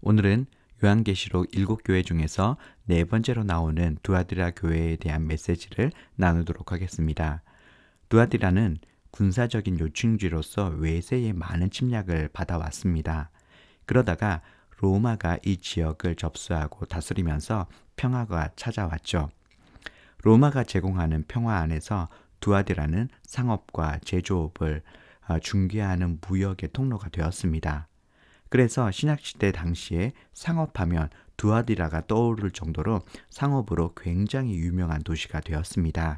오늘은 요한계시록 7교회 중에서 네 번째로 나오는 두아디라 교회에 대한 메시지를 나누도록 하겠습니다. 두아디라는 군사적인 요충지로서 외세의 많은 침략을 받아왔습니다. 그러다가 로마가 이 지역을 접수하고 다스리면서 평화가 찾아왔죠. 로마가 제공하는 평화 안에서 두아디라는 상업과 제조업을 중개하는 무역의 통로가 되었습니다. 그래서 신약시대 당시에 상업하면 두아디라가 떠오를 정도로 상업으로 굉장히 유명한 도시가 되었습니다.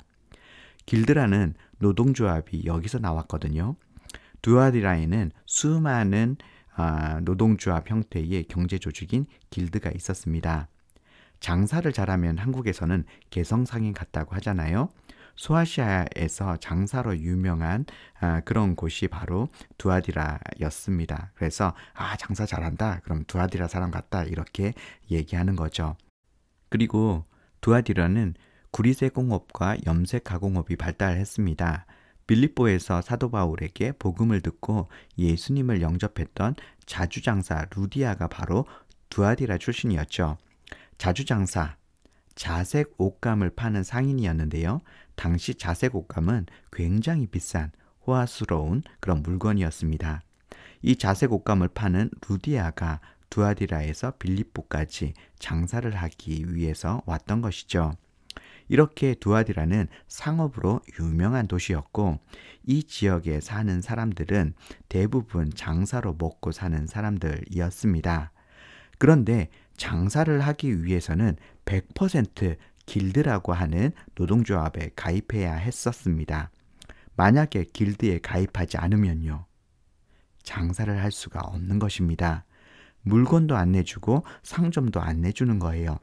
길드라는 노동조합이 여기서 나왔거든요. 두아디라에는 수많은 노동조합 형태의 경제조직인 길드가 있었습니다. 장사를 잘하면 한국에서는 개성상인 같다고 하잖아요. 소아시아에서 장사로 유명한 그런 곳이 바로 두아디라였습니다. 그래서 장사 잘한다, 그럼 두아디라 사람 같다, 이렇게 얘기하는 거죠. 그리고 두아디라는 구리쇠 공업과 염색 가공업이 발달했습니다. 빌립보에서 사도 바울에게 복음을 듣고 예수님을 영접했던 자주장사 루디아가 바로 두아디라 출신이었죠. 자주장사, 자색 옷감을 파는 상인이었는데요. 당시 자색 옷감은 굉장히 비싼 호화스러운 그런 물건이었습니다. 이 자색 옷감을 파는 루디아가 두아디라에서 빌립보까지 장사를 하기 위해서 왔던 것이죠. 이렇게 두아디라는 상업으로 유명한 도시였고, 이 지역에 사는 사람들은 대부분 장사로 먹고 사는 사람들이었습니다. 그런데 장사를 하기 위해서는 100% 길드라고 하는 노동조합에 가입해야 했었습니다. 만약에 길드에 가입하지 않으면요, 장사를 할 수가 없는 것입니다. 물건도 안 내주고 상점도 안 내주는 거예요.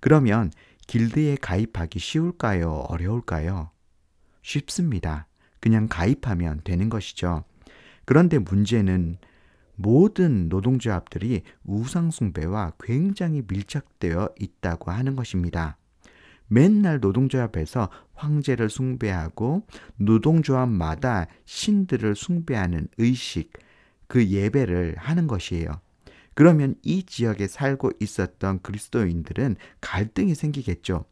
그러면 길드에 가입하기 쉬울까요? 어려울까요? 쉽습니다. 그냥 가입하면 되는 것이죠. 그런데 문제는 모든 노동조합들이 우상숭배와 굉장히 밀착되어 있다고 하는 것입니다. 맨날 노동조합에서 황제를 숭배하고 노동조합마다 신들을 숭배하는 의식, 그 예배를 하는 것이에요. 그러면 이 지역에 살고 있었던 그리스도인들은 갈등이 생기겠죠.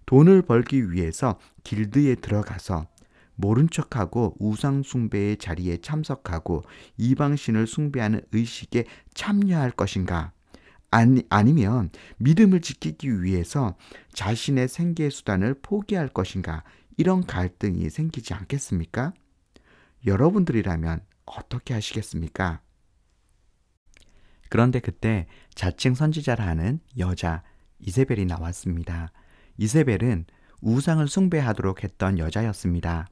돈을 벌기 위해서 길드에 들어가서 모른 척하고 우상숭배의 자리에 참석하고 이방신을 숭배하는 의식에 참여할 것인가? 아니면 믿음을 지키기 위해서 자신의 생계 수단을 포기할 것인가? 이런 갈등이 생기지 않겠습니까? 여러분들이라면 어떻게 하시겠습니까? 그런데 그때 자칭 선지자라 하는 여자 이세벨이 나왔습니다. 이세벨은 우상을 숭배하도록 했던 여자였습니다.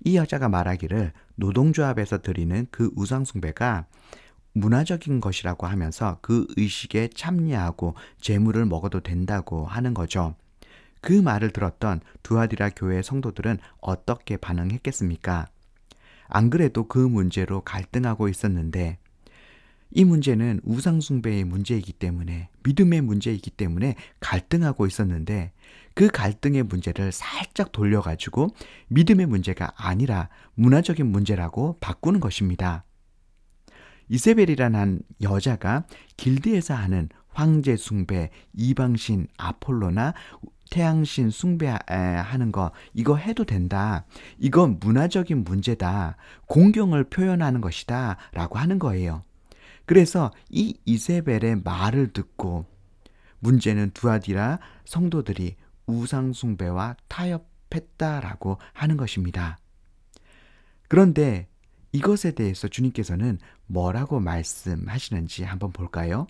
이 여자가 말하기를 노동조합에서 드리는 그 우상숭배가 문화적인 것이라고 하면서 그 의식에 참여하고 재물을 먹어도 된다고 하는 거죠. 그 말을 들었던 두아디라 교회 성도들은 어떻게 반응했겠습니까? 안 그래도 그 문제로 갈등하고 있었는데, 이 문제는 우상숭배의 문제이기 때문에, 믿음의 문제이기 때문에 갈등하고 있었는데, 그 갈등의 문제를 살짝 돌려가지고 믿음의 문제가 아니라 문화적인 문제라고 바꾸는 것입니다. 이세벨이라는 여자가 길드에서 하는 황제 숭배, 이방신 아폴로나 태양신 숭배하는 거, 이거 해도 된다. 이건 문화적인 문제다. 공경을 표현하는 것이다. 라고 하는 거예요. 그래서 이 이세벨의 말을 듣고 문제는 두아디라 성도들이 우상숭배와 타협했다라고 하는 것입니다. 그런데 이것에 대해서 주님께서는 뭐라고 말씀하시는지 한번 볼까요?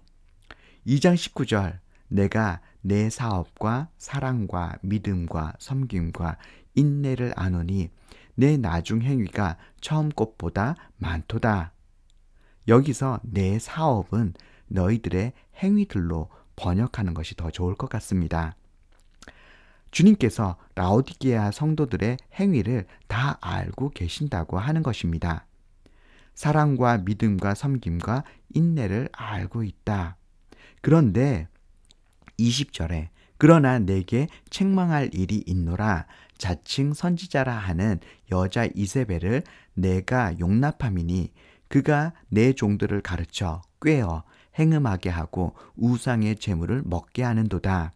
2장 19절, 내가 내 사업과 사랑과 믿음과 섬김과 인내를 아노니 내 나중 행위가 처음 것보다 많도다. 여기서 내 사업은 너희들의 행위들로 번역하는 것이 더 좋을 것 같습니다. 주님께서 라오디게아 성도들의 행위를 다 알고 계신다고 하는 것입니다. 사랑과 믿음과 섬김과 인내를 알고 있다. 그런데 20절에 그러나 내게 책망할 일이 있노라, 자칭 선지자라 하는 여자 이세벨을 내가 용납함이니 그가 내 종들을 가르쳐 꾀어 행음하게 하고 우상의 재물을 먹게 하는도다.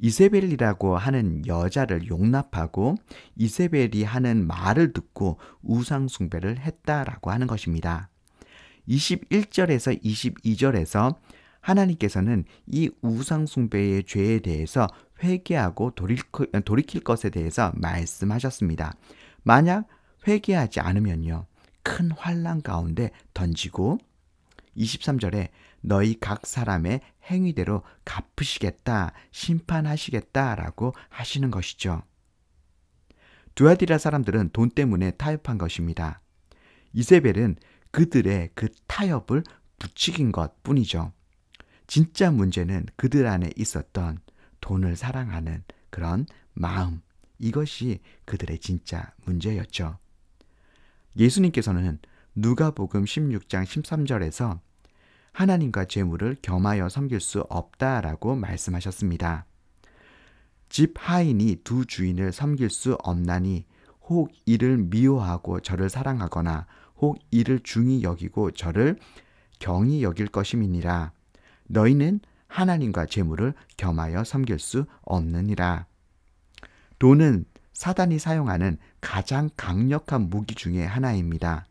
이세벨이라고 하는 여자를 용납하고 이세벨이 하는 말을 듣고 우상 숭배를 했다라고 하는 것입니다. 21절에서 22절에서 하나님께서는 이 우상 숭배의 죄에 대해서 회개하고 돌이킬 것에 대해서 말씀하셨습니다. 만약 회개하지 않으면요, 큰 환난 가운데 던지고 23절에 너희 각 사람의 행위대로 갚으시겠다, 심판하시겠다라고 하시는 것이죠. 두아디라 사람들은 돈 때문에 타협한 것입니다. 이세벨은 그들의 그 타협을 부추긴 것 뿐이죠. 진짜 문제는 그들 안에 있었던 돈을 사랑하는 그런 마음, 이것이 그들의 진짜 문제였죠. 예수님께서는 누가복음 16장 13절에서 하나님과 재물을 겸하여 섬길 수 없다라고 말씀하셨습니다. 집 하인이 두 주인을 섬길 수 없나니 혹 이를 미워하고 저를 사랑하거나 혹 이를 중히 여기고 저를 경히 여길 것임이니라. 너희는 하나님과 재물을 겸하여 섬길 수 없느니라. 돈은 사단이 사용하는 가장 강력한 무기 중에 하나입니다.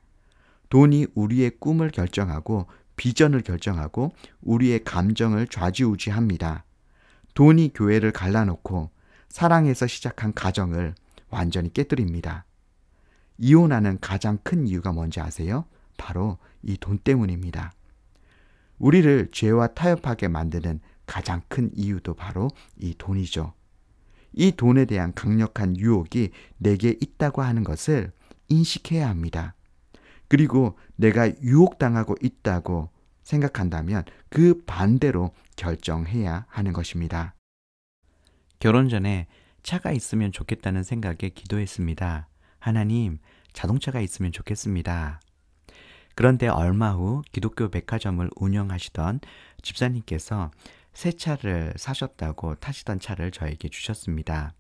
돈이 우리의 꿈을 결정하고 비전을 결정하고 우리의 감정을 좌지우지합니다. 돈이 교회를 갈라놓고 사랑에서 시작한 가정을 완전히 깨뜨립니다. 이혼하는 가장 큰 이유가 뭔지 아세요? 바로 이 돈 때문입니다. 우리를 죄와 타협하게 만드는 가장 큰 이유도 바로 이 돈이죠. 이 돈에 대한 강력한 유혹이 내게 있다고 하는 것을 인식해야 합니다. 그리고 내가 유혹당하고 있다고 생각한다면 그 반대로 결정해야 하는 것입니다. 결혼 전에 차가 있으면 좋겠다는 생각에 기도했습니다. 하나님, 자동차가 있으면 좋겠습니다. 그런데 얼마 후 기독교 백화점을 운영하시던 집사님께서 새 차를 사셨다고 타시던 차를 저에게 주셨습니다.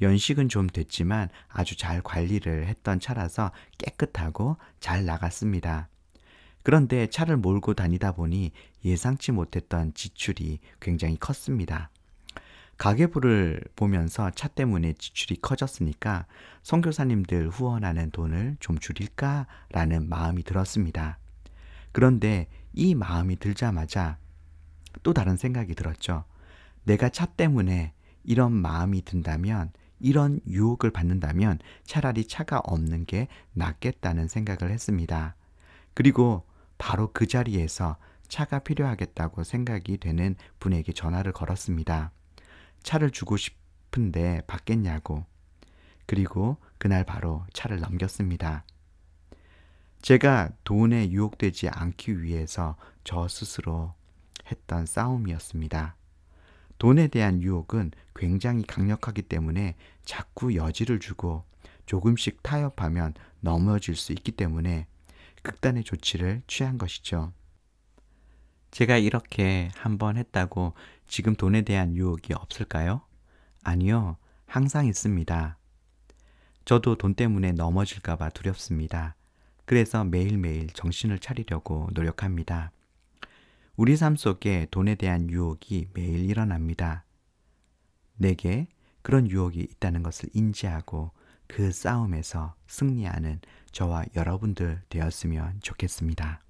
연식은 좀 됐지만 아주 잘 관리를 했던 차라서 깨끗하고 잘 나갔습니다. 그런데 차를 몰고 다니다 보니 예상치 못했던 지출이 굉장히 컸습니다. 가계부를 보면서 차 때문에 지출이 커졌으니까 선교사님들 후원하는 돈을 좀 줄일까라는 마음이 들었습니다. 그런데 이 마음이 들자마자 또 다른 생각이 들었죠. 내가 차 때문에 이런 마음이 든다면, 이런 유혹을 받는다면 차라리 차가 없는 게 낫겠다는 생각을 했습니다. 그리고 바로 그 자리에서 차가 필요하겠다고 생각이 되는 분에게 전화를 걸었습니다. 차를 주고 싶은데 받겠냐고. 그리고 그날 바로 차를 넘겼습니다. 제가 돈에 유혹되지 않기 위해서 저 스스로 했던 싸움이었습니다. 돈에 대한 유혹은 굉장히 강력하기 때문에 자꾸 여지를 주고 조금씩 타협하면 넘어질 수 있기 때문에 극단의 조치를 취한 것이죠. 제가 이렇게 한번 했다고 지금 돈에 대한 유혹이 없을까요? 아니요, 항상 있습니다. 저도 돈 때문에 넘어질까 봐 두렵습니다. 그래서 매일매일 정신을 차리려고 노력합니다. 우리 삶 속에 돈에 대한 유혹이 매일 일어납니다. 내게 그런 유혹이 있다는 것을 인지하고 그 싸움에서 승리하는 저와 여러분들 되었으면 좋겠습니다.